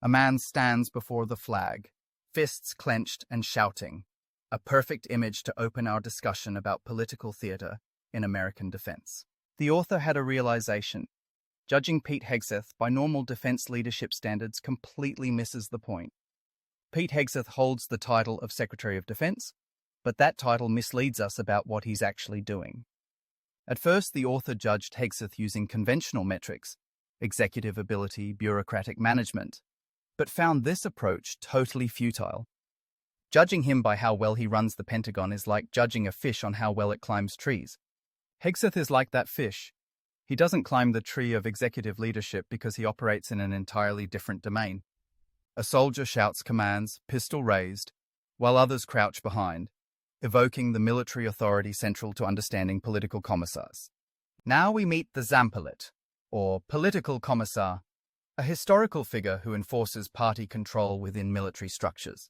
A man stands before the flag, fists clenched and shouting, a perfect image to open our discussion about political theater in American defense. The author had a realization. Judging Pete Hegseth by normal defense leadership standards completely misses the point. Pete Hegseth holds the title of Secretary of Defense, but that title misleads us about what he's actually doing. At first, the author judged Hegseth using conventional metrics, executive ability, bureaucratic management, but found this approach totally futile. Judging him by how well he runs the Pentagon is like judging a fish on how well it climbs trees. Hegseth is like that fish. He doesn't climb the tree of executive leadership because he operates in an entirely different domain. A soldier shouts commands, pistol raised, while others crouch behind, evoking the military authority central to understanding political commissars. Now we meet the Zampolit, or political commissar, a historical figure who enforces party control within military structures.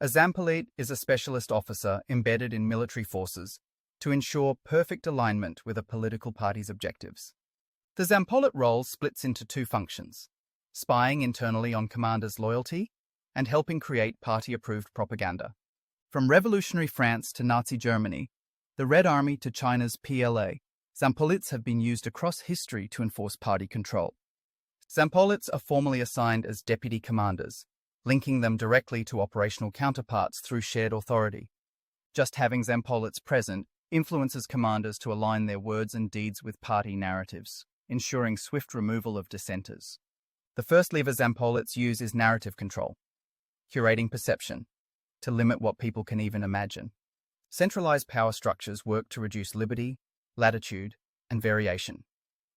A Zampolit is a specialist officer embedded in military forces to ensure perfect alignment with a political party's objectives. The Zampolit role splits into two functions: spying internally on commanders' loyalty and helping create party-approved propaganda. From revolutionary France to Nazi Germany, the Red Army to China's PLA, Zampolits have been used across history to enforce party control. Zampolits are formally assigned as deputy commanders, linking them directly to operational counterparts through shared authority. Just having Zampolits present influences commanders to align their words and deeds with party narratives, ensuring swift removal of dissenters. The first lever Zampolits use is narrative control, curating perception, to limit what people can even imagine. Centralized power structures work to reduce liberty, latitude, and variation,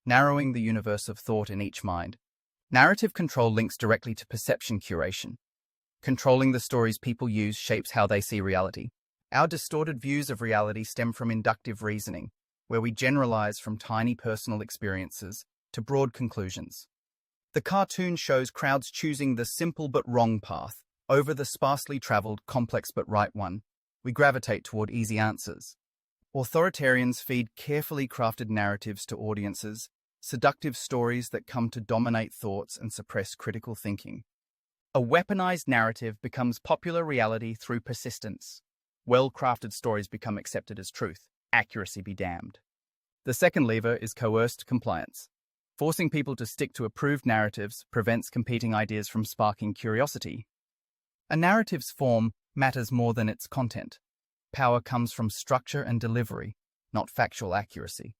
narrowing the universe of thought in each mind. Narrative control links directly to perception curation. Controlling the stories people use shapes how they see reality. Our distorted views of reality stem from inductive reasoning, where we generalize from tiny personal experiences to broad conclusions. The cartoon shows crowds choosing the simple but wrong path over the sparsely traveled, complex but right one. We gravitate toward easy answers. Authoritarians feed carefully crafted narratives to audiences, seductive stories that come to dominate thoughts and suppress critical thinking. A weaponized narrative becomes popular reality through persistence. Well-crafted stories become accepted as truth. Accuracy be damned. The second lever is coerced compliance. Forcing people to stick to approved narratives prevents competing ideas from sparking curiosity. A narrative's form matters more than its content. Power comes from structure and delivery, not factual accuracy.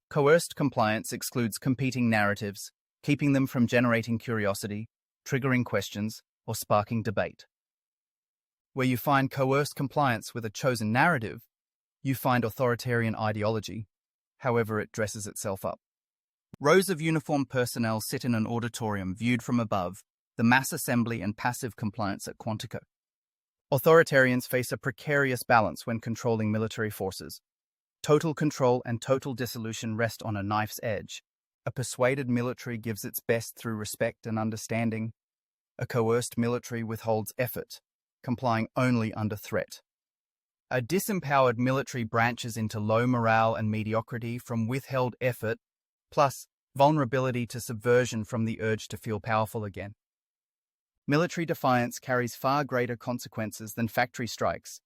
Coerced compliance excludes competing narratives, keeping them from generating curiosity, triggering questions, or sparking debate. Where you find coerced compliance with a chosen narrative, you find authoritarian ideology, however it dresses itself up. Rows of uniformed personnel sit in an auditorium viewed from above, the mass assembly and passive compliance at Quantico. Authoritarians face a precarious balance when controlling military forces. Total control and total dissolution rest on a knife's edge. A persuaded military gives its best through respect and understanding. A coerced military withholds effort, complying only under threat. A disempowered military branches into low morale and mediocrity from withheld effort, plus vulnerability to subversion from the urge to feel powerful again. Military defiance carries far greater consequences than factory strikes.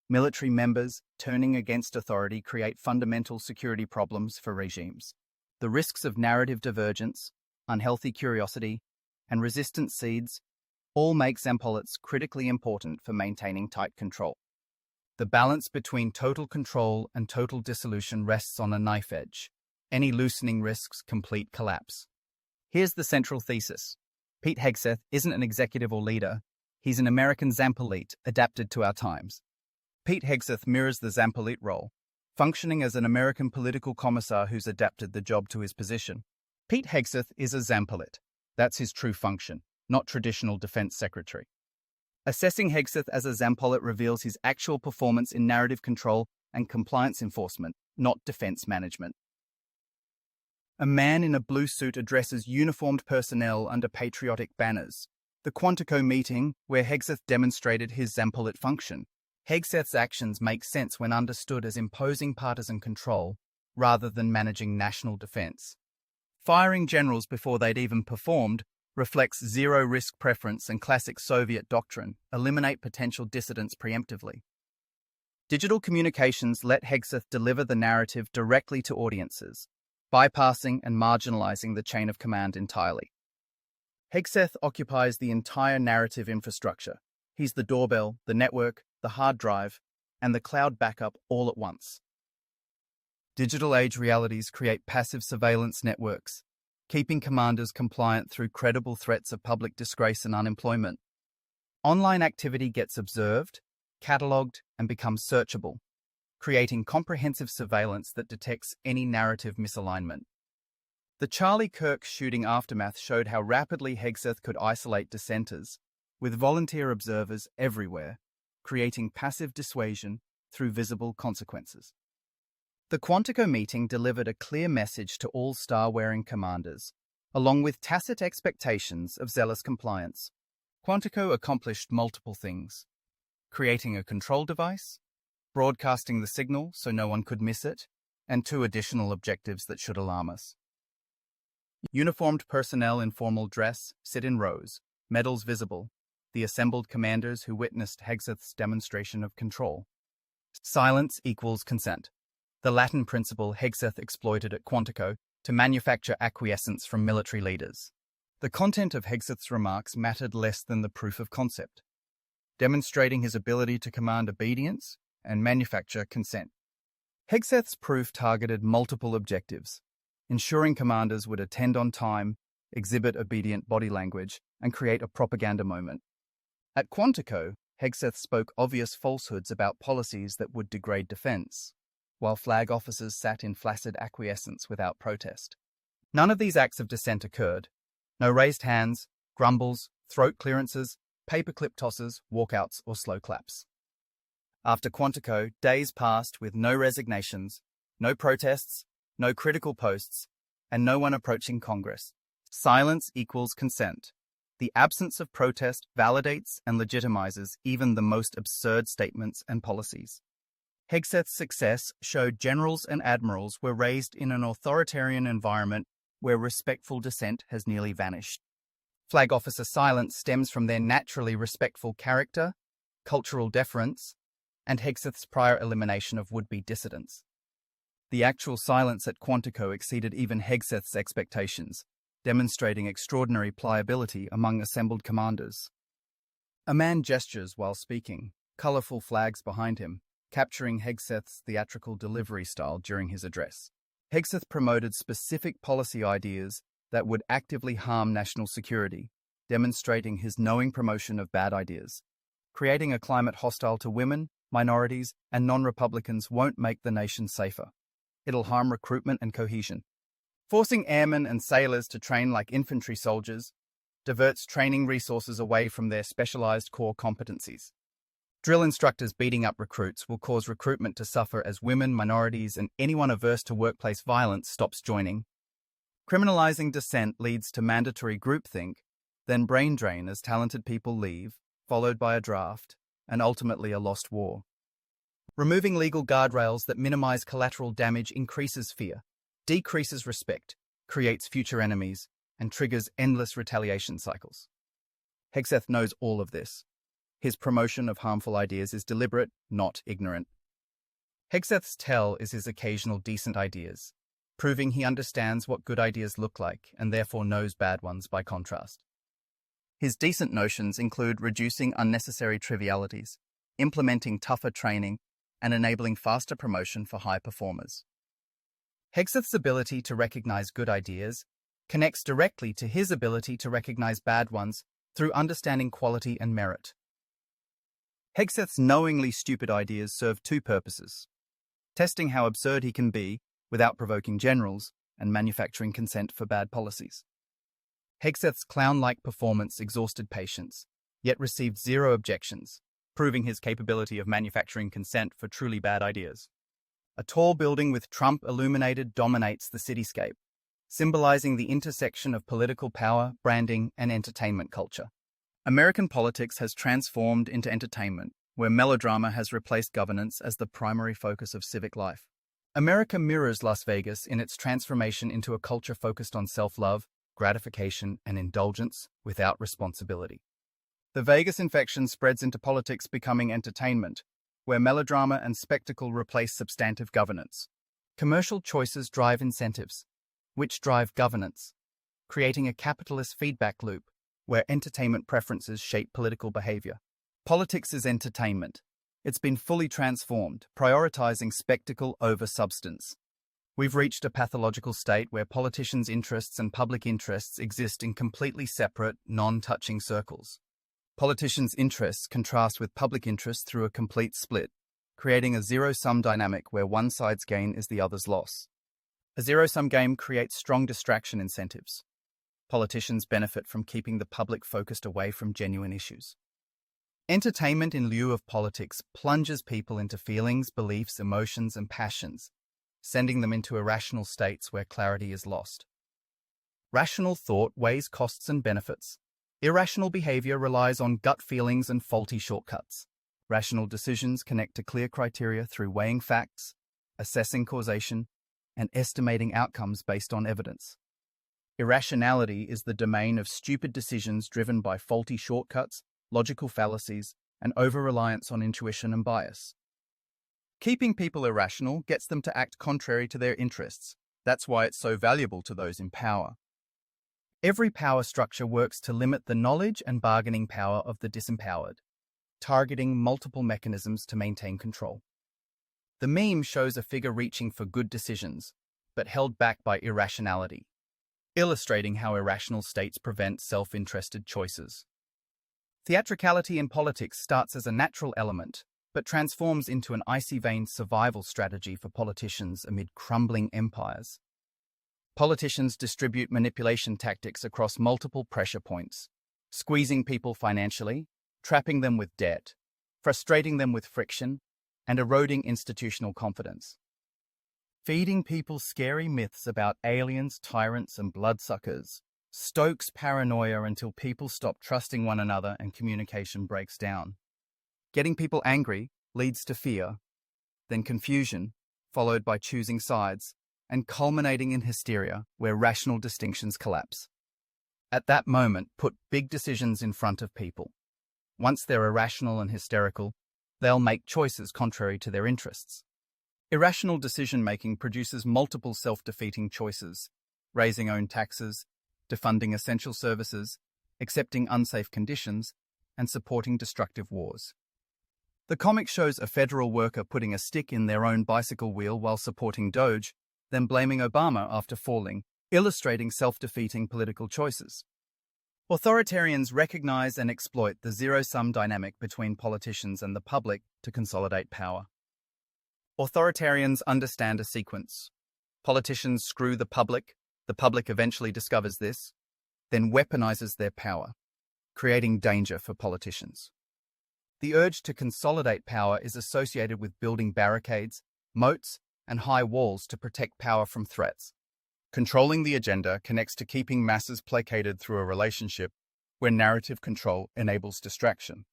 Military members turning against authority create fundamental security problems for regimes. The risks of narrative divergence, unhealthy curiosity, and resistant seeds all make Zampolits critically important for maintaining tight control. The balance between total control and total dissolution rests on a knife edge. Any loosening risks complete collapse. Here's the central thesis. Pete Hegseth isn't an executive or leader. He's an American Zampolit adapted to our times. Pete Hegseth mirrors the Zampolit role, functioning as an American political commissar who's adapted the job to his position. Pete Hegseth is a Zampolit. That's his true function, not traditional defense secretary. Assessing Hegseth as a Zampolit reveals his actual performance in narrative control and compliance enforcement, not defense management. A man in a blue suit addresses uniformed personnel under patriotic banners. The Quantico meeting, where Hegseth demonstrated his Zampolit function. Hegseth's actions make sense when understood as imposing partisan control rather than managing national defense. Firing generals before they'd even performed reflects zero-risk preference and classic Soviet doctrine, eliminate potential dissidents preemptively. Digital communications let Hegseth deliver the narrative directly to audiences, bypassing and marginalizing the chain of command entirely. Hegseth occupies the entire narrative infrastructure. He's the doorbell, the network, the hard drive, and the cloud backup all at once. Digital age realities create passive surveillance networks, keeping commanders compliant through credible threats of public disgrace and unemployment. Online activity gets observed, catalogued, and becomes searchable, creating comprehensive surveillance that detects any narrative misalignment. The Charlie Kirk shooting aftermath showed how rapidly Hegseth could isolate dissenters, with volunteer observers everywhere, creating passive dissuasion through visible consequences. The Quantico meeting delivered a clear message to all star-wearing commanders, along with tacit expectations of zealous compliance. Quantico accomplished multiple things: creating a control device, broadcasting the signal so no one could miss it, and 2 additional objectives that should alarm us. Uniformed personnel in formal dress sit in rows, medals visible, the assembled commanders who witnessed Hegseth's demonstration of control. Silence equals consent. The Latin principle Hegseth exploited at Quantico to manufacture acquiescence from military leaders. The content of Hegseth's remarks mattered less than the proof of concept, demonstrating his ability to command obedience and manufacture consent. Hegseth's proof targeted multiple objectives: ensuring commanders would attend on time, exhibit obedient body language, and create a propaganda moment. At Quantico, Hegseth spoke obvious falsehoods about policies that would degrade defense, while flag officers sat in flaccid acquiescence without protest. None of these acts of dissent occurred. No raised hands, grumbles, throat clearances, paperclip tosses, walkouts, or slow claps. After Quantico, days passed with no resignations, no protests, no critical posts, and no one approaching Congress. Silence equals consent. The absence of protest validates and legitimizes even the most absurd statements and policies. Hegseth's success showed generals and admirals were raised in an authoritarian environment where respectful dissent has nearly vanished. Flag officer silence stems from their naturally respectful character, cultural deference, and Hegseth's prior elimination of would-be dissidents. The actual silence at Quantico exceeded even Hegseth's expectations, demonstrating extraordinary pliability among assembled commanders. A man gestures while speaking, colorful flags behind him, capturing Hegseth's theatrical delivery style during his address. Hegseth promoted specific policy ideas that would actively harm national security, demonstrating his knowing promotion of bad ideas. Creating a climate hostile to women, minorities, and non-Republicans won't make the nation safer. It'll harm recruitment and cohesion. Forcing airmen and sailors to train like infantry soldiers diverts training resources away from their specialized core competencies. Drill instructors beating up recruits will cause recruitment to suffer as women, minorities, and anyone averse to workplace violence stops joining. Criminalizing dissent leads to mandatory groupthink, then brain drain as talented people leave, followed by a draft, and ultimately a lost war. Removing legal guardrails that minimize collateral damage increases fear, decreases respect, creates future enemies, and triggers endless retaliation cycles. Hegseth knows all of this. His promotion of harmful ideas is deliberate, not ignorant. Hegseth's tell is his occasional decent ideas, proving he understands what good ideas look like and therefore knows bad ones by contrast. His decent notions include reducing unnecessary trivialities, implementing tougher training, and enabling faster promotion for high performers. Hegseth's ability to recognize good ideas connects directly to his ability to recognize bad ones through understanding quality and merit. Hegseth's knowingly stupid ideas serve 2 purposes: testing how absurd he can be without provoking generals and manufacturing consent for bad policies. Hegseth's clown-like performance exhausted patience, yet received 0 objections, proving his capability of manufacturing consent for truly bad ideas. A tall building with Trump illuminated dominates the cityscape, symbolizing the intersection of political power, branding, and entertainment culture. American politics has transformed into entertainment, where melodrama has replaced governance as the primary focus of civic life. America mirrors Las Vegas in its transformation into a culture focused on self-love, gratification, and indulgence without responsibility. The Vegas infection spreads into politics, becoming entertainment, where melodrama and spectacle replace substantive governance. Commercial choices drive incentives, which drive governance, creating a capitalist feedback loop where entertainment preferences shape political behavior. Politics is entertainment. It's been fully transformed, prioritizing spectacle over substance. We've reached a pathological state where politicians' interests and public interests exist in completely separate, non-touching circles. Politicians' interests contrast with public interests through a complete split, creating a zero-sum dynamic where one side's gain is the other's loss. A zero-sum game creates strong distraction incentives. Politicians benefit from keeping the public focused away from genuine issues. Entertainment in lieu of politics plunges people into feelings, beliefs, emotions, and passions, sending them into irrational states where clarity is lost. Rational thought weighs costs and benefits. Irrational behavior relies on gut feelings and faulty shortcuts. Rational decisions connect to clear criteria through weighing facts, assessing causation, and estimating outcomes based on evidence. Irrationality is the domain of stupid decisions driven by faulty shortcuts, logical fallacies, and over-reliance on intuition and bias. Keeping people irrational gets them to act contrary to their interests. That's why it's so valuable to those in power. Every power structure works to limit the knowledge and bargaining power of the disempowered, targeting multiple mechanisms to maintain control. The meme shows a figure reaching for good decisions, but held back by irrationality, illustrating how irrational states prevent self-interested choices. Theatricality in politics starts as a natural element, but transforms into an icy-vein survival strategy for politicians amid crumbling empires. Politicians distribute manipulation tactics across multiple pressure points, squeezing people financially, trapping them with debt, frustrating them with friction, and eroding institutional confidence. Feeding people scary myths about aliens, tyrants, and bloodsuckers stokes paranoia until people stop trusting one another and communication breaks down. Getting people angry leads to fear, then confusion, followed by choosing sides, and culminating in hysteria where rational distinctions collapse. At that moment, put big decisions in front of people. Once they're irrational and hysterical, they'll make choices contrary to their interests. Irrational decision-making produces multiple self-defeating choices: raising own taxes, defunding essential services, accepting unsafe conditions, and supporting destructive wars. The comic shows a federal worker putting a stick in their own bicycle wheel while supporting Doge, then blaming Obama after falling, illustrating self-defeating political choices. Authoritarians recognize and exploit the zero-sum dynamic between politicians and the public to consolidate power. Authoritarians understand a sequence. Politicians screw the public eventually discovers this, then weaponizes their power, creating danger for politicians. The urge to consolidate power is associated with building barricades, moats, and high walls to protect power from threats. Controlling the agenda connects to keeping masses placated through a relationship where narrative control enables distraction.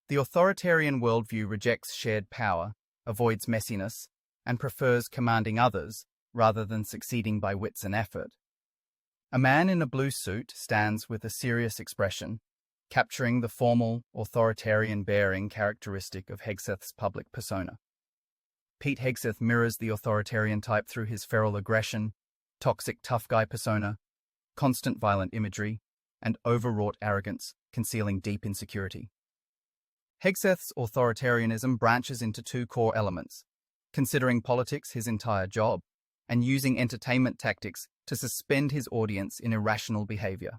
The authoritarian worldview rejects shared power, avoids messiness, and prefers commanding others rather than succeeding by wits and effort. A man in a blue suit stands with a serious expression, capturing the formal, authoritarian bearing characteristic of Hegseth's public persona. Pete Hegseth mirrors the authoritarian type through his feral aggression, toxic tough guy persona, constant violent imagery, and overwrought arrogance, concealing deep insecurity. Hegseth's authoritarianism branches into two core elements: considering politics his entire job, and using entertainment tactics to suspend his audience in irrational behavior.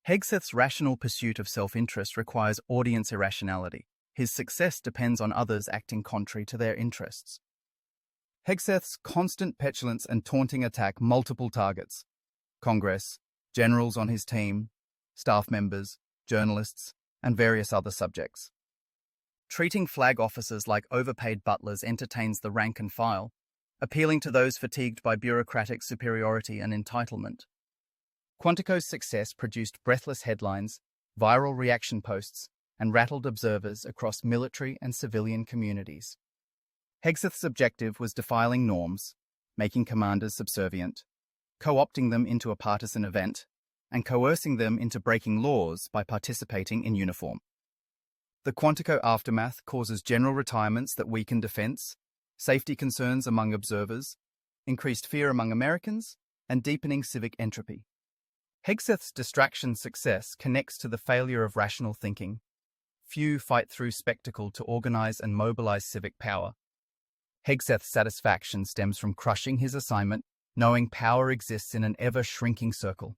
Hegseth's rational pursuit of self-interest requires audience irrationality. His success depends on others acting contrary to their interests. Hegseth's constant petulance and taunting attack multiple targets: Congress, generals on his team, staff members, journalists, and various other subjects. Treating flag officers like overpaid butlers entertains the rank and file, appealing to those fatigued by bureaucratic superiority and entitlement. Quantico's success produced breathless headlines, viral reaction posts, and rattled observers across military and civilian communities. Hegseth's objective was defiling norms, making commanders subservient, co-opting them into a partisan event, and coercing them into breaking laws by participating in uniform. The Quantico aftermath causes general retirements that weaken defense, safety concerns among observers, increased fear among Americans, and deepening civic entropy. Hegseth's distraction success connects to the failure of rational thinking. Few fight through spectacle to organize and mobilize civic power. Hegseth's satisfaction stems from crushing his assignment, knowing power exists in an ever-shrinking circle,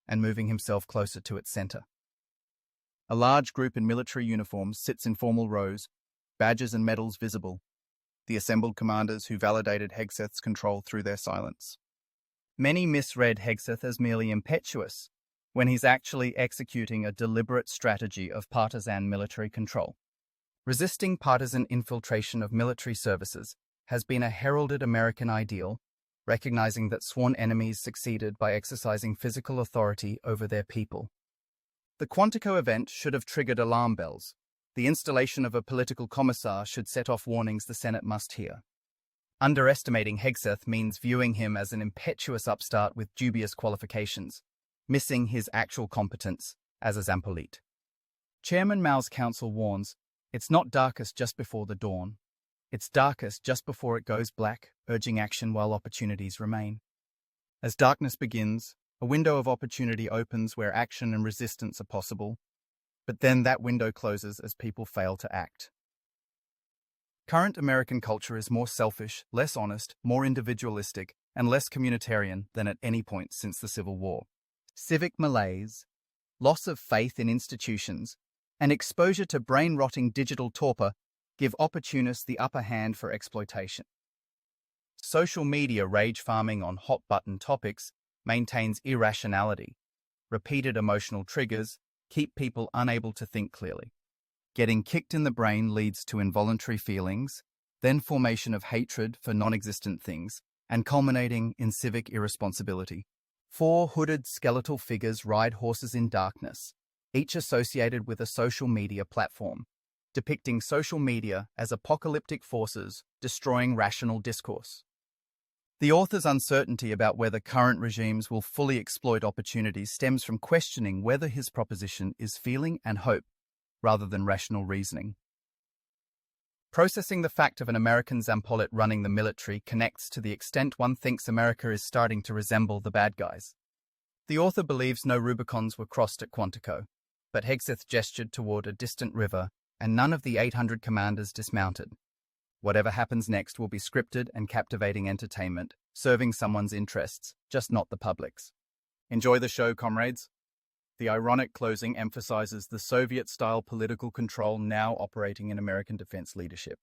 and moving himself closer to its center. A large group in military uniforms sits in formal rows, badges and medals visible, the assembled commanders who validated Hegseth's control through their silence. Many misread Hegseth as merely impetuous, when he's actually executing a deliberate strategy of partisan military control. Resisting partisan infiltration of military services has been a heralded American ideal, recognizing that sworn enemies succeeded by exercising physical authority over their people. The Quantico event should have triggered alarm bells. The installation of a political commissar should set off warnings the Senate must hear. Underestimating Hegseth means viewing him as an impetuous upstart with dubious qualifications, missing his actual competence as a Zampolit. Chairman Mao's counsel warns, "It's not darkest just before the dawn. It's darkest just before it goes black, urging action while opportunities remain." As darkness begins, a window of opportunity opens where action and resistance are possible, but then that window closes as people fail to act. Current American culture is more selfish, less honest, more individualistic, and less communitarian than at any point since the Civil War. Civic malaise, loss of faith in institutions, and exposure to brain-rotting digital torpor give opportunists the upper hand for exploitation. Social media rage farming on hot-button topics maintains irrationality. Repeated emotional triggers keep people unable to think clearly. Getting kicked in the brain leads to involuntary feelings, then formation of hatred for non-existent things, and culminating in civic irresponsibility. 4 hooded skeletal figures ride horses in darkness, each associated with a social media platform, depicting social media as apocalyptic forces destroying rational discourse. The author's uncertainty about whether current regimes will fully exploit opportunities stems from questioning whether his proposition is feeling and hope, rather than rational reasoning. Processing the fact of an American Zampolit running the military connects to the extent one thinks America is starting to resemble the bad guys. The author believes no Rubicons were crossed at Quantico, but Hegseth gestured toward a distant river, and none of the 800 commanders dismounted. Whatever happens next will be scripted and captivating entertainment, serving someone's interests, just not the public's. Enjoy the show, comrades. The ironic closing emphasizes the Soviet-style political control now operating in American defense leadership.